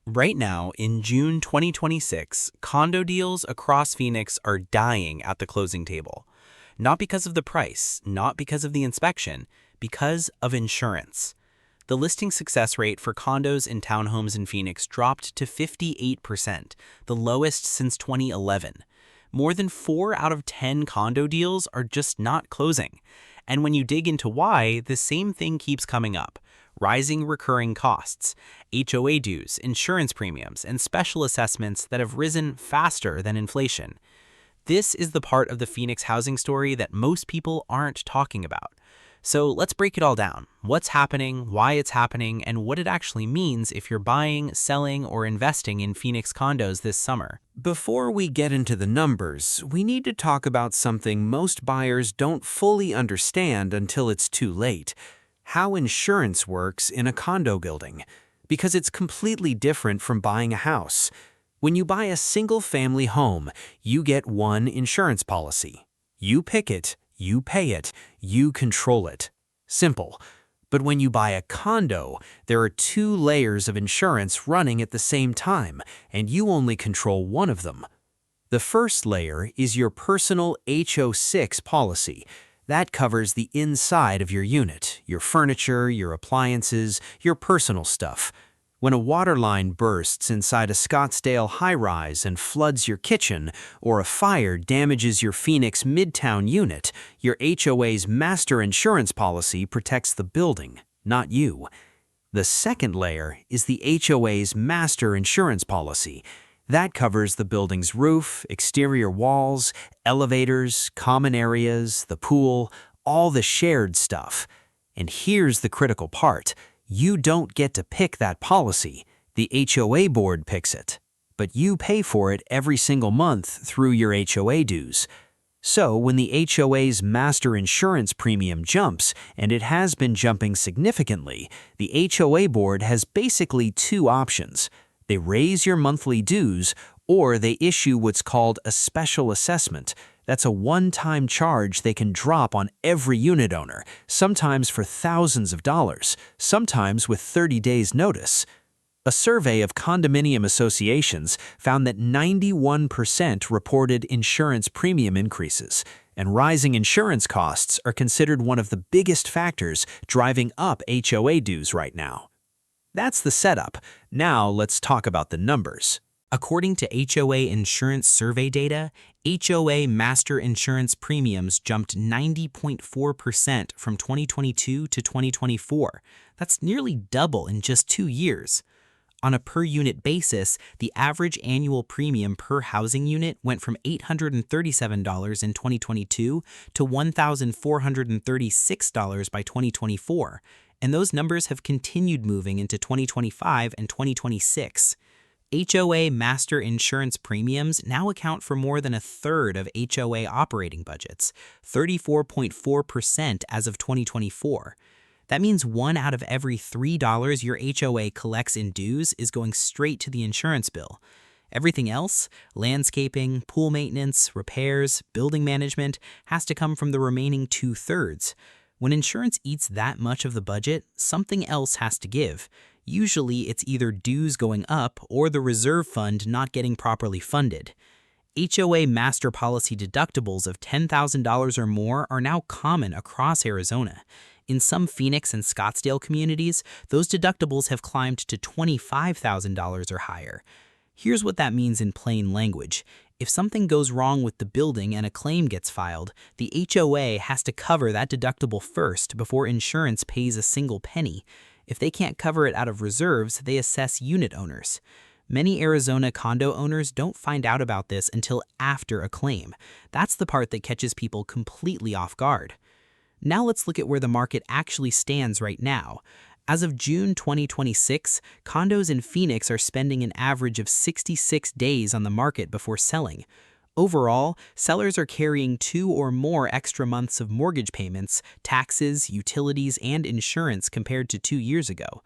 Right now, in June 2026, condo deals across Phoenix are dying at the closing table. Not because of the price, not because of the inspection, because of insurance. The listing success rate for condos and townhomes in Phoenix dropped to 58%, the lowest since 2011. More than 4 out of 10 condo deals are just not closing. And when you dig into why, the same thing keeps coming up: rising recurring costs, HOA dues, insurance premiums, and special assessments that have risen faster than inflation. This is the part of the Phoenix housing story that most people aren't talking about. So let's break it all down: what's happening, why it's happening, and what it actually means if you're buying, selling, or investing in Phoenix condos this summer. Before we get into the numbers, we need to talk about something most buyers don't fully understand until it's too late: how insurance works in a condo building. Because it's completely different from buying a house. When you buy a single-family home, you get one insurance policy. You pick it, you pay it, you control it. Simple. But when you buy a condo, there are two layers of insurance running at the same time, and you only control one of them. The first layer is your personal HO6 policy. That covers the inside of your unit: your furniture, your appliances, your personal stuff. When a water line bursts inside a Scottsdale high-rise and floods your kitchen, or a fire damages your Phoenix Midtown unit, your HOA's master insurance policy protects the building, not you. The second layer is the HOA's master insurance policy. That covers the building's roof, exterior walls, elevators, common areas, the pool, all the shared stuff. And here's the critical part: you don't get to pick that policy. The HOA board picks it. But you pay for it every single month through your HOA dues. So when the HOA's master insurance premium jumps, and it has been jumping significantly, the HOA board has basically two options. They raise your monthly dues, or they issue what's called a special assessment. That's a one-time charge they can drop on every unit owner, sometimes for thousands of dollars, sometimes with 30 days' notice. A survey of condominium associations found that 91% reported insurance premium increases, and rising insurance costs are considered one of the biggest factors driving up HOA dues right now. That's the setup. Now let's talk about the numbers. According to HOA insurance survey data, HOA master insurance premiums jumped 90.4% from 2022 to 2024. That's nearly double in just 2 years. On a per-unit basis, the average annual premium per housing unit went from $837 in 2022 to $1,436 by 2024, and those numbers have continued moving into 2025 and 2026. HOA master insurance premiums now account for more than a third of HOA operating budgets, 34.4% as of 2024. That means 1 out of every $3 your HOA collects in dues is going straight to the insurance bill. Everything else, landscaping, pool maintenance, repairs, building management, has to come from the remaining 2/3. When insurance eats that much of the budget, something else has to give. Usually it's either dues going up or the reserve fund not getting properly funded. HOA master policy deductibles of $10,000 or more are now common across Arizona. In some Phoenix and Scottsdale communities, those deductibles have climbed to $25,000 or higher. Here's what that means in plain language. If something goes wrong with the building and a claim gets filed, the HOA has to cover that deductible first before insurance pays a single penny. If they can't cover it out of reserves, they assess unit owners. Many Arizona condo owners don't find out about this until after a claim. That's the part that catches people completely off guard. Now let's look at where the market actually stands right now. As of June 2026, condos in Phoenix are spending an average of 66 days on the market before selling. Overall, sellers are carrying 2 or more extra months of mortgage payments, taxes, utilities, and insurance compared to 2 years ago.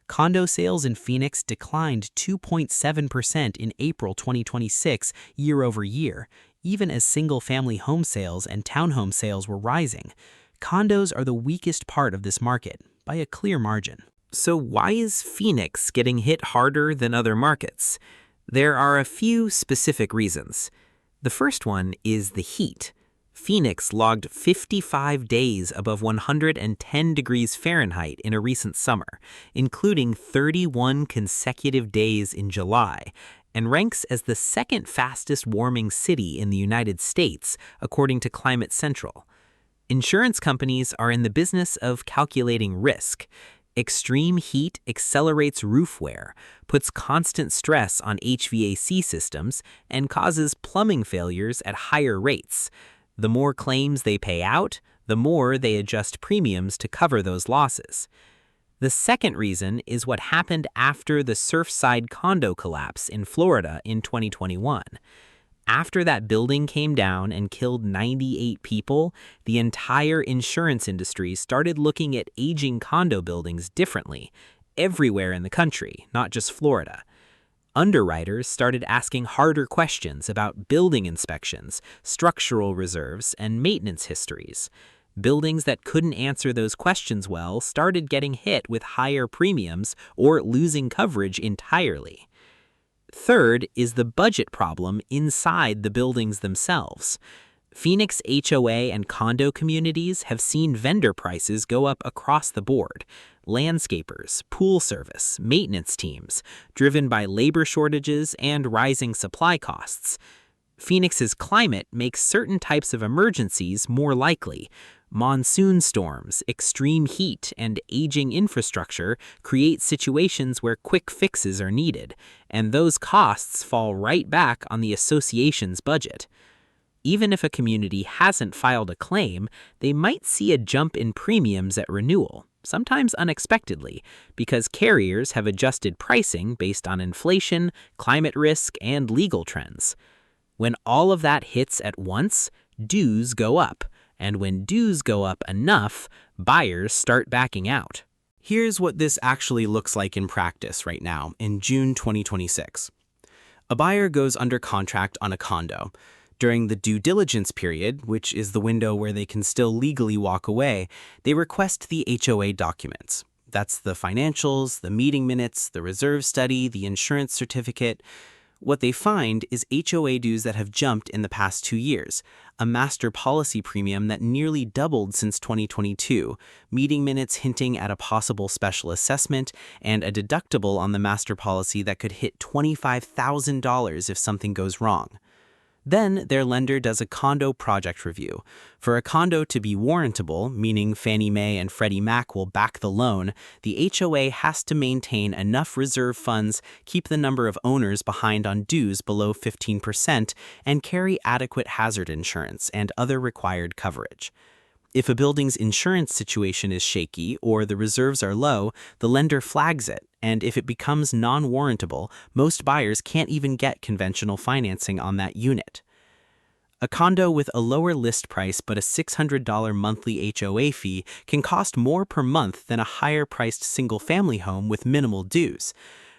Condo sales in Phoenix declined 2.7% in April 2026 year over year, even as single-family home sales and townhome sales were rising. Condos are the weakest part of this market, by a clear margin. So why is Phoenix getting hit harder than other markets? There are a few specific reasons. The first one is the heat. Phoenix logged 55 days above 110 degrees Fahrenheit in a recent summer, including 31 consecutive days in July, and ranks as the second fastest warming city in the United States, according to Climate Central. Insurance companies are in the business of calculating risk. Extreme heat accelerates roof wear, puts constant stress on HVAC systems, and causes plumbing failures at higher rates. The more claims they pay out, the more they adjust premiums to cover those losses. The second reason is what happened after the Surfside condo collapse in Florida in 2021. After that building came down and killed 98 people, the entire insurance industry started looking at aging condo buildings differently, everywhere in the country, not just Florida. Underwriters started asking harder questions about building inspections, structural reserves, and maintenance histories. Buildings that couldn't answer those questions well started getting hit with higher premiums or losing coverage entirely. Third is the budget problem inside the buildings themselves. Phoenix HOA and condo communities have seen vendor prices go up across the board. Landscapers, pool service, maintenance teams, driven by labor shortages and rising supply costs. Phoenix's climate makes certain types of emergencies more likely. Monsoon storms, extreme heat, and aging infrastructure create situations where quick fixes are needed, and those costs fall right back on the association's budget. Even if a community hasn't filed a claim, they might see a jump in premiums at renewal, sometimes unexpectedly, because carriers have adjusted pricing based on inflation, climate risk, and legal trends. When all of that hits at once, dues go up. And when dues go up enough, buyers start backing out. Here's what this actually looks like in practice right now, in June 2026. A buyer goes under contract on a condo. During the due diligence period, which is the window where they can still legally walk away, they request the HOA documents. That's the financials, the meeting minutes, the reserve study, the insurance certificate. What they find is HOA dues that have jumped in the past 2 years, a master policy premium that nearly doubled since 2022, meeting minutes hinting at a possible special assessment, and a deductible on the master policy that could hit $25,000 if something goes wrong. Then their lender does a condo project review. For a condo to be warrantable, meaning Fannie Mae and Freddie Mac will back the loan, the HOA has to maintain enough reserve funds, keep the number of owners behind on dues below 15%, and carry adequate hazard insurance and other required coverage. If a building's insurance situation is shaky or the reserves are low, the lender flags it, and if it becomes non-warrantable, most buyers can't even get conventional financing on that unit. A condo with a lower list price but a $600 monthly HOA fee can cost more per month than a higher-priced single-family home with minimal dues.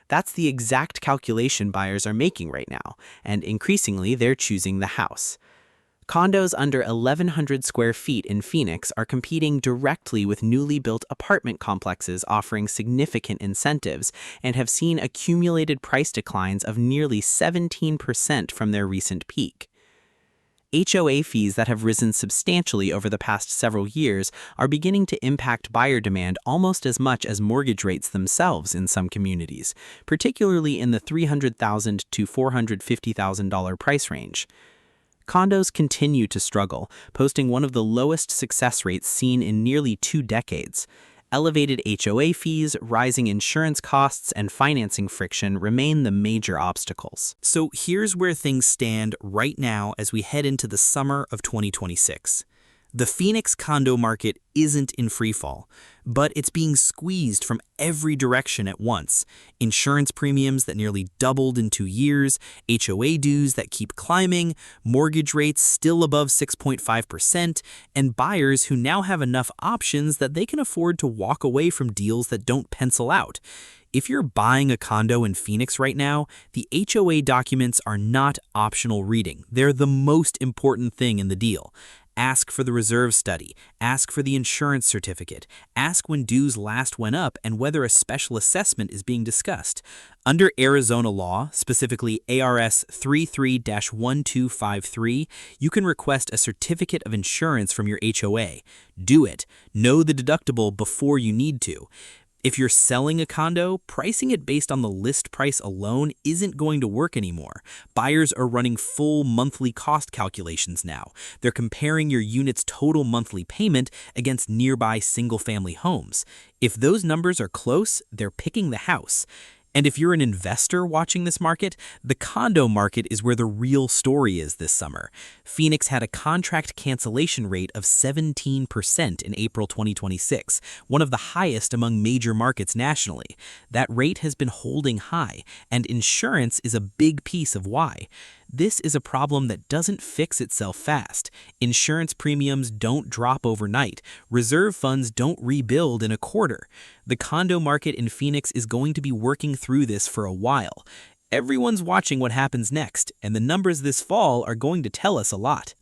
That's the exact calculation buyers are making right now, and increasingly they're choosing the house. Condos under 1,100 square feet in Phoenix are competing directly with newly built apartment complexes offering significant incentives and have seen accumulated price declines of nearly 17% from their recent peak. HOA fees that have risen substantially over the past several years are beginning to impact buyer demand almost as much as mortgage rates themselves in some communities, particularly in the $300,000 to $450,000 price range. Condos continue to struggle, posting one of the lowest success rates seen in nearly 2 decades. Elevated HOA fees, rising insurance costs, and financing friction remain the major obstacles. So here's where things stand right now as we head into the summer of 2026. The Phoenix condo market isn't in freefall, but it's being squeezed from every direction at once. Insurance premiums that nearly doubled in 2 years, HOA dues that keep climbing, mortgage rates still above 6.5%, and buyers who now have enough options that they can afford to walk away from deals that don't pencil out. If you're buying a condo in Phoenix right now, the HOA documents are not optional reading. They're the most important thing in the deal. Ask for the reserve study, ask for the insurance certificate, ask when dues last went up and whether a special assessment is being discussed. Under Arizona law, specifically ARS 33-1253, you can request a certificate of insurance from your HOA. Do it. Know the deductible before you need to. If you're selling a condo, pricing it based on the list price alone isn't going to work anymore. Buyers are running full monthly cost calculations now. They're comparing your unit's total monthly payment against nearby single-family homes. If those numbers are close, they're picking the house. And if you're an investor watching this market, the condo market is where the real story is this summer. Phoenix had a contract cancellation rate of 17% in April 2026, one of the highest among major markets nationally. That rate has been holding high, and insurance is a big piece of why. This is a problem that doesn't fix itself fast. Insurance premiums don't drop overnight. Reserve funds don't rebuild in a quarter. The condo market in Phoenix is going to be working through this for a while. Everyone's watching what happens next, and the numbers this fall are going to tell us a lot.